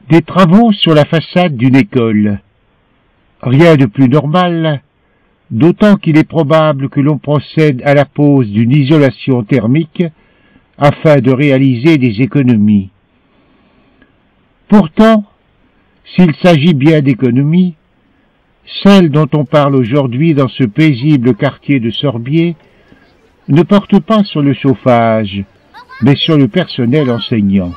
Des travaux sur la façade d'une école. Rien de plus normal, d'autant qu'il est probable que l'on procède à la pose d'une isolation thermique afin de réaliser des économies. Pourtant, s'il s'agit bien d'économies, celles dont on parle aujourd'hui dans ce paisible quartier de Sorbier ne portent pas sur le chauffage, mais sur le personnel enseignant.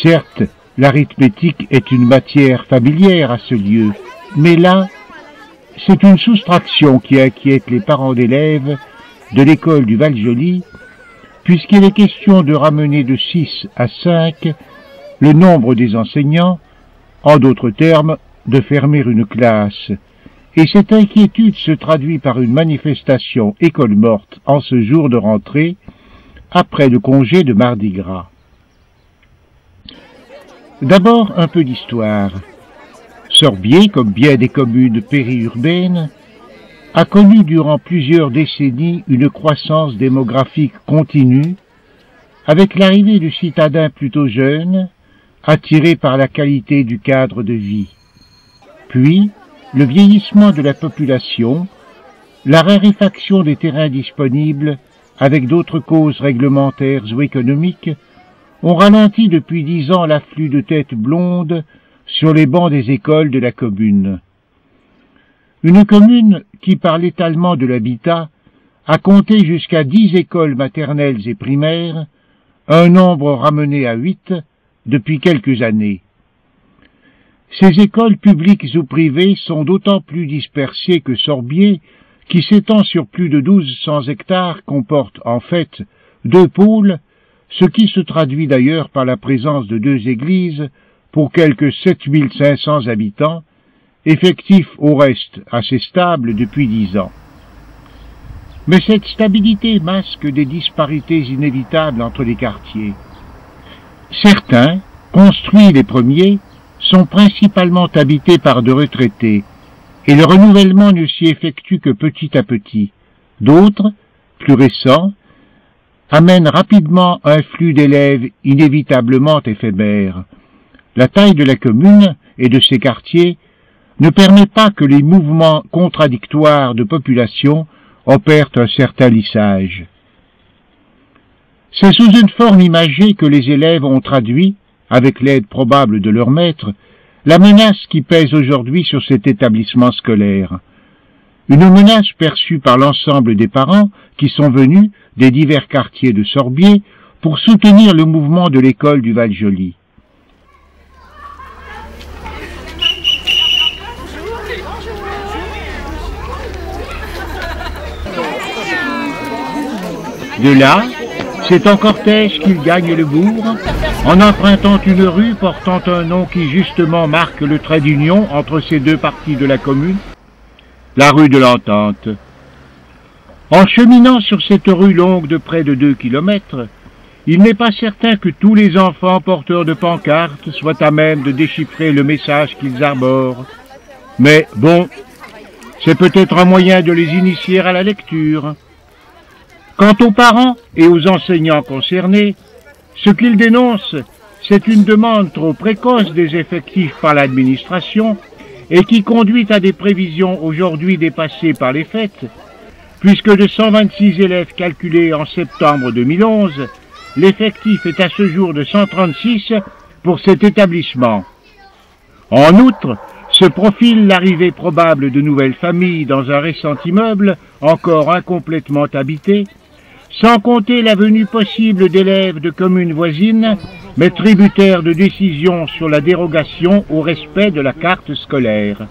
Certes, l'arithmétique est une matière familière à ce lieu, mais là, c'est une soustraction qui inquiète les parents d'élèves de l'école du Val-Joli, puisqu'il est question de ramener de 6 à 5 le nombre des enseignants, en d'autres termes, de fermer une classe. Et cette inquiétude se traduit par une manifestation école morte en ce jour de rentrée, après le congé de Mardi Gras. D'abord, un peu d'histoire. Sorbier, comme bien des communes périurbaines, a connu durant plusieurs décennies une croissance démographique continue, avec l'arrivée de citadins plutôt jeunes, attirés par la qualité du cadre de vie. Puis, le vieillissement de la population, la raréfaction des terrains disponibles, avec d'autres causes réglementaires ou économiques, ont ralenti depuis 10 ans l'afflux de têtes blondes sur les bancs des écoles de la commune. Une commune qui, par l'étalement de l'habitat, a compté jusqu'à 10 écoles maternelles et primaires, un nombre ramené à 8 depuis quelques années. Ces écoles publiques ou privées sont d'autant plus dispersées que Sorbier, qui s'étend sur plus de 1200 hectares, comporte en fait 2 pôles, ce qui se traduit d'ailleurs par la présence de 2 églises pour quelques 7500 habitants, effectifs au reste assez stable depuis 10 ans. Mais cette stabilité masque des disparités inévitables entre les quartiers. Certains, construits les premiers, sont principalement habités par de retraités, et le renouvellement ne s'y effectue que petit à petit. D'autres, plus récents, amènent rapidement un flux d'élèves inévitablement éphémère. La taille de la commune et de ses quartiers ne permet pas que les mouvements contradictoires de population opèrent un certain lissage. C'est sous une forme imagée que les élèves ont traduit, avec l'aide probable de leur maître, la menace qui pèse aujourd'hui sur cet établissement scolaire. Une menace perçue par l'ensemble des parents qui sont venus des divers quartiers de Sorbier pour soutenir le mouvement de l'école du Val-Joli. De là, c'est en cortège qu'ils gagnent le bourg, en empruntant une rue portant un nom qui justement marque le trait d'union entre ces 2 parties de la commune, la rue de l'Entente. En cheminant sur cette rue longue de près de 2 kilomètres, il n'est pas certain que tous les enfants porteurs de pancartes soient à même de déchiffrer le message qu'ils arborent. Mais bon, c'est peut-être un moyen de les initier à la lecture. Quant aux parents et aux enseignants concernés, ce qu'ils dénoncent, c'est une demande trop précoce des effectifs par l'administration et qui conduit à des prévisions aujourd'hui dépassées par les faits, puisque de 126 élèves calculés en septembre 2011, l'effectif est à ce jour de 136 pour cet établissement. En outre, se profile l'arrivée probable de nouvelles familles dans un récent immeuble encore incomplètement habité, sans compter la venue possible d'élèves de communes voisines, mais tributaires de décisions sur la dérogation au respect de la carte scolaire.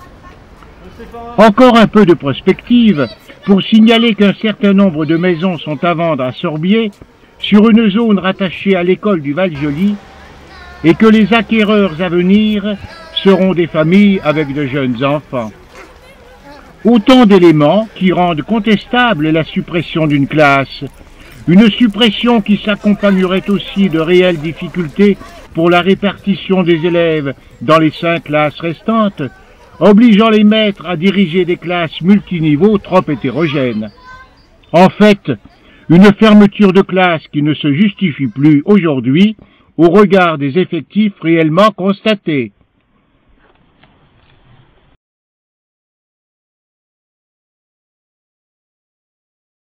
Encore un peu de prospective pour signaler qu'un certain nombre de maisons sont à vendre à Sorbier, sur une zone rattachée à l'école du Val-Joli, et que les acquéreurs à venir seront des familles avec de jeunes enfants. Autant d'éléments qui rendent contestable la suppression d'une classe, une suppression qui s'accompagnerait aussi de réelles difficultés pour la répartition des élèves dans les 5 classes restantes, obligeant les maîtres à diriger des classes multiniveaux trop hétérogènes. En fait, une fermeture de classe qui ne se justifie plus aujourd'hui, au regard des effectifs réellement constatés.